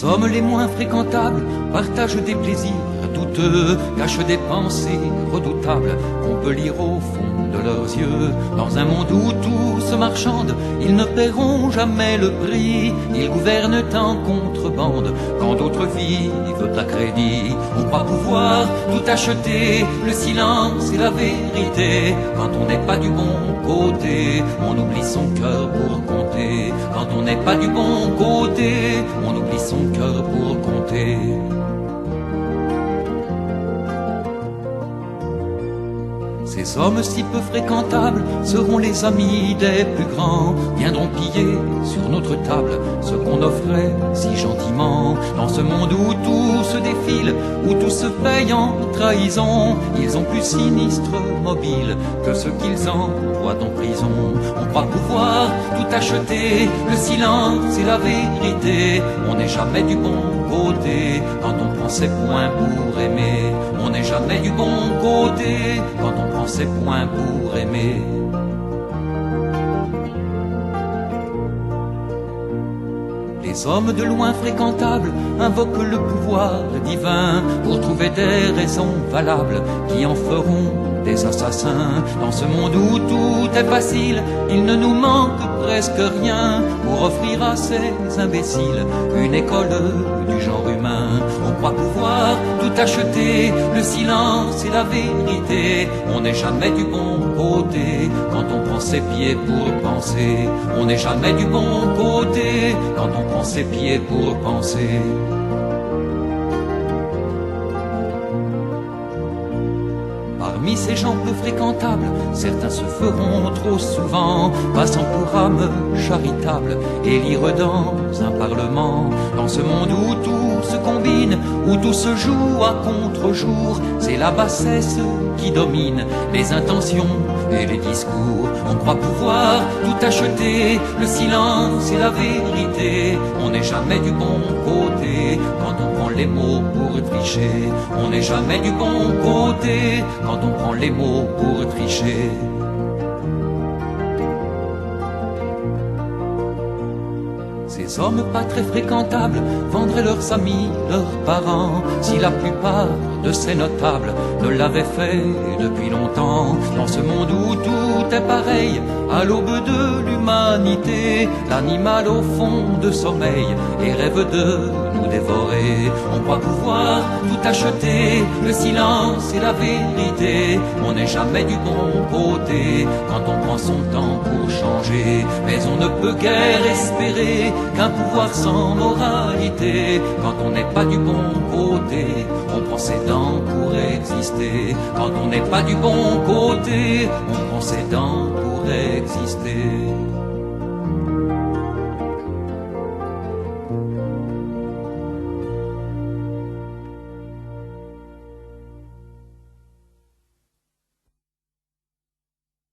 Les hommes les moins fréquentables partagent des plaisirs douteux, cachent des pensées redoutables qu'on peut lire au fond de leurs yeux. Dans un monde où tout se marchande, ils ne paieront jamais le prix. Ils gouvernent en contrebande quand d'autres vivent à crédit. On croit pouvoir tout acheter, le silence et la vérité. Quand on n'est pas du bon côté, on oublie son cœur pour compter. Quand on n'est pas du bon côté, on oublie son cœur pour compter. Ces hommes si peu fréquentables seront les amis des plus grands, viendront piller sur notre table ce qu'on offrait si gentiment. Dans ce monde où tout se défile, où tout se paye en trahison, ils ont plus sinistre mobile que ceux qu'ils envoient en prison. On croit pouvoir tout acheter, le silence et la vérité. On n'est jamais du bon côté quand on prend ses points pour aimer. On n'est jamais du bon côté quand on prend ses points pour aimer. Les hommes de loin fréquentables invoquent le pouvoir divin pour trouver des raisons valables qui en feront des assassins. Dans ce monde où tout est facile, il ne nous manque presque rien pour offrir à ces imbéciles une école du genre humain. On croit pouvoir tout acheter, le silence et la vérité. On n'est jamais du bon côté quand on prend ses pieds pour penser. On n'est jamais du bon côté quand on prend ses pieds pour penser. Parmi ces gens peu fréquentables, certains se feront trop souvent, passant pour âmes charitables, élire dans un parlement. Dans ce monde où tout se combine, où tout se joue à contre-jour, c'est la bassesse qui domine les intentions et les discours. On croit pouvoir tout acheter, le silence et la vérité. On n'est jamais du bon côté quand on prend les mots pour tricher. On n'est jamais du bon côté quand on prend les mots pour tricher. Ces hommes pas très fréquentables vendraient leurs amis, leurs parents, si la plupart de ces notables ne l'avaient fait depuis longtemps. Dans ce monde où tout est pareil, à l'aube de l'humanité, l'animal au fond de sommeil et rêve de nous dévorer. On croit pouvoir tout acheter, le silence et la vérité. On n'est jamais du bon côté quand on prend son temps pour changer. Mais on ne peut guère espérer qu'un pouvoir sans moralité. Quand on n'est pas du bon côté, on prend ses dents pour exister. Quand on n'est pas du bon côté, on prend ses dents